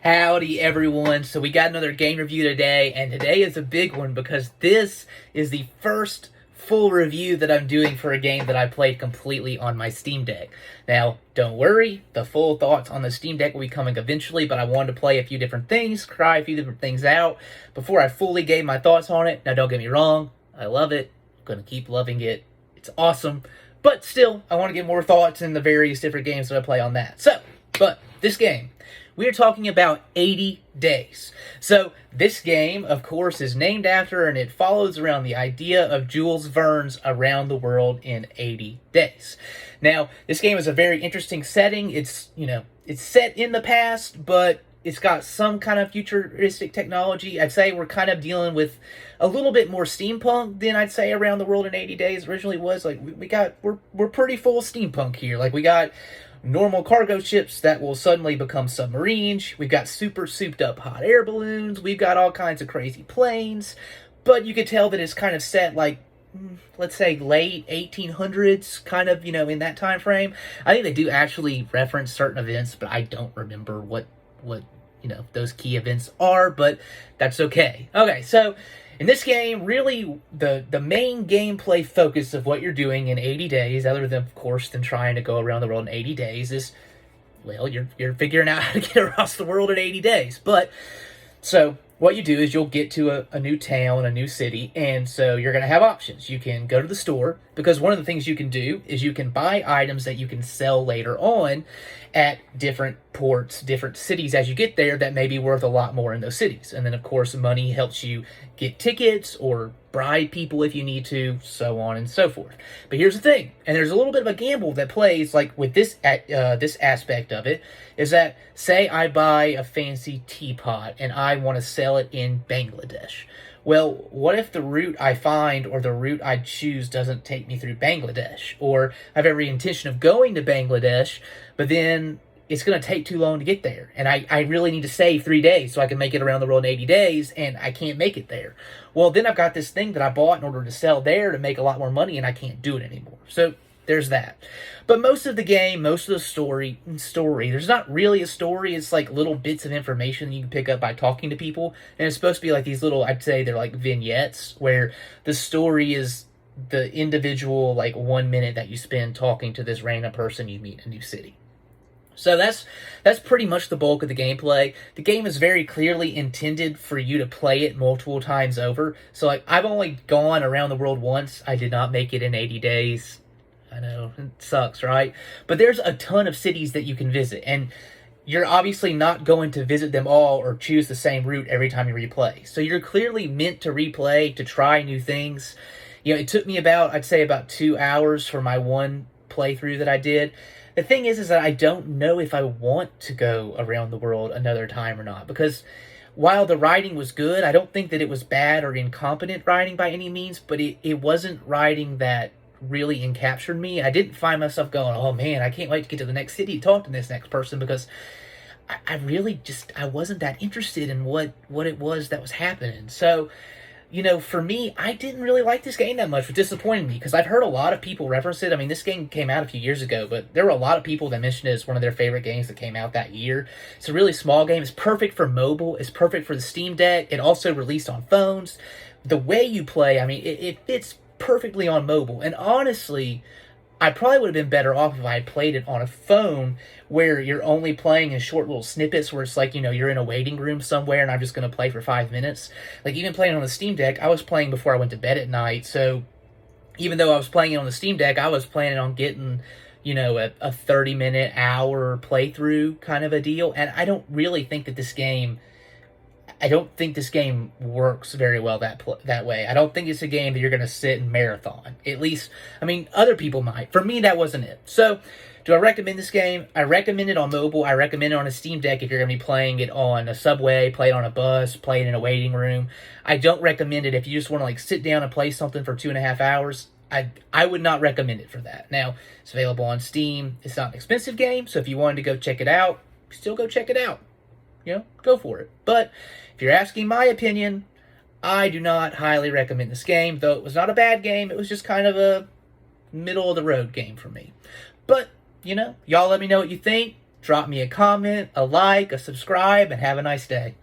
Howdy everyone. So we got another game review today, and today is a big one because this is the first full review that I'm doing for a game that I played completely on my Steam Deck. Now, don't worry, the full thoughts on the Steam Deck will be coming eventually, but I wanted to play a few different things, try a few different things out before I fully gave my thoughts on it. Now, don't get me wrong, I love it. I'm gonna keep loving it. It's awesome. But still, I want to get more thoughts in the various different games that I play on that. But this game, we are talking about 80 Days. So this game, of course, is named after and it follows around the idea of Jules Verne's Around the World in 80 Days. Now, this game is a very interesting setting. It's set in the past, but it's got some kind of futuristic technology. I'd say we're kind of dealing with a little bit more steampunk than I'd say Around the World in 80 Days originally was. Like we're pretty full steampunk here. Like we got normal cargo ships that will suddenly become submarines. We've got super souped up hot air balloons. We've got all kinds of crazy planes. But you could tell that it's kind of set like, let's say late 1800s, kind of, in that time frame. I think they do actually reference certain events, but I don't remember what those key events are, but that's okay. Okay, so in this game, really, the main gameplay focus of what you're doing in 80 days, other than, of course, than trying to go around the world in 80 days, is, well, you're figuring out how to get across the world in 80 days. But, so, what you do is you'll get to a new town, a new city, and so you're going to have options. You can go to the store, because one of the things you can do is you can buy items that you can sell later on at different ports, different cities as you get there that may be worth a lot more in those cities. And then, of course, money helps you get tickets or bribe people if you need to, so on and so forth. But here's the thing, and there's a little bit of a gamble that plays like with this aspect of it, is that, say I buy a fancy teapot and I want to sell it in Bangladesh. Well, what if the route I find or the route I choose doesn't take me through Bangladesh? Or I have every intention of going to Bangladesh, but then it's going to take too long to get there. And I really need to save 3 days so I can make it around the world in 80 days, and I can't make it there. Well, then I've got this thing that I bought in order to sell there to make a lot more money, and I can't do it anymore. So there's that. But most of the game, most of the story, there's not really a story. It's like little bits of information you can pick up by talking to people. And it's supposed to be like these little, I'd say they're like vignettes, where the story is the individual, like 1 minute that you spend talking to this random person you meet in a new city. So that's pretty much the bulk of the gameplay. The game is very clearly intended for you to play it multiple times over. So like I've only gone around the world once. I did not make it in 80 days. I know, it sucks, right? But there's a ton of cities that you can visit, and you're obviously not going to visit them all or choose the same route every time you replay. So you're clearly meant to replay, to try new things. It took me I'd say about 2 hours for my one playthrough that I did. The thing is that I don't know if I want to go around the world another time or not, because while the writing was good, I don't think that it was bad or incompetent writing by any means, but it wasn't writing that really encaptured me. I didn't find myself going, oh man, I can't wait to get to the next city to talk to this next person, because I really I wasn't that interested in what it was that was happening. So, for me, I didn't really like this game that much, which disappointed me, because I've heard a lot of people reference it. I mean, this game came out a few years ago, but there were a lot of people that mentioned it as one of their favorite games that came out that year. It's a really small game. It's perfect for mobile. It's perfect for the Steam Deck. It also released on phones. The way you play, I mean, it fits perfectly on mobile. And honestly, I probably would have been better off if I had played it on a phone where you're only playing in short little snippets where it's like, you're in a waiting room somewhere and I'm just going to play for 5 minutes. Like, even playing on the Steam Deck, I was playing before I went to bed at night, so even though I was playing it on the Steam Deck, I was planning on getting, a 30-minute, hour playthrough kind of a deal. And I don't really think that this game works very well that way. I don't think it's a game that you're going to sit and marathon. At least, I mean, other people might. For me, that wasn't it. So, do I recommend this game? I recommend it on mobile. I recommend it on a Steam Deck if you're going to be playing it on a subway, play it on a bus, play it in a waiting room. I don't recommend it if you just want to sit down and play something for 2.5 hours. I would not recommend it for that. Now, it's available on Steam. It's not an expensive game, so if you wanted to go check it out, still go check it out. Go for it. But if you're asking my opinion, I do not highly recommend this game, though it was not a bad game. It was just kind of a middle-of-the-road game for me. But, y'all let me know what you think. drop me a comment, a like, a subscribe, and have a nice day.